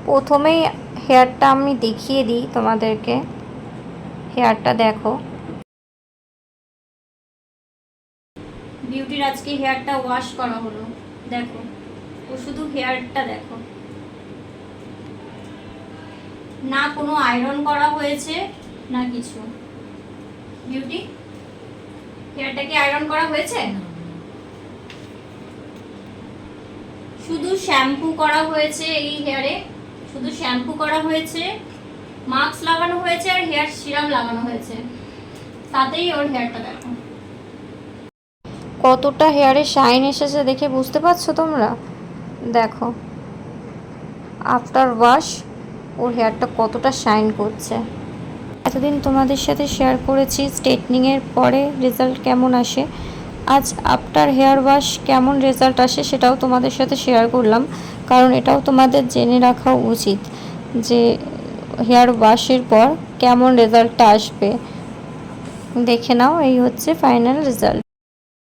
প্রথমেই হেয়ারটা আমি দেখিয়ে দিই তোমাদেরকে। হেয়ারটা দেখো, বিউটির আজকে হেয়ারটা ওয়াশ করা হলো। দেখো, ও শুধু হেয়ারটা দেখো, না কোনো আয়রন করা হয়েছে না কিছু। বিউটি, হেয়ারটা কি আয়রন করা হয়েছে? শুধু শ্যাম্পু করা হয়েছে এই হেয়ারে, শুধু শ্যাম্পু করা হয়েছে, মাস্ক লাগানো হয়েছে আর হেয়ার সিরাম লাগানো হয়েছে, তাতেই ওর হেয়ারটা দেখো কতটা হেয়ারে শাইন এসেছে। দেখে বুঝতে পারছো তোমরা? দেখো আফটার ওয়াশ ওর হেয়ারটা কতটা শাইন করছে। এতদিন তোমাদের সাথে শেয়ার করেছি স্ট্রেটনিংয়ের পরে রেজাল্ট কেমন আসে, আজ আফটার হেয়ার ওয়াশ কেমন রেজাল্ট আসে সেটাও তোমাদের সাথে শেয়ার করলাম, কারণ এটাও তোমাদের জেনে রাখা উচিত যে হেয়ার ওয়াশের পর কেমন রেজাল্টটা আসবে। দেখে নাও, এই হচ্ছে ফাইনাল রেজাল্ট।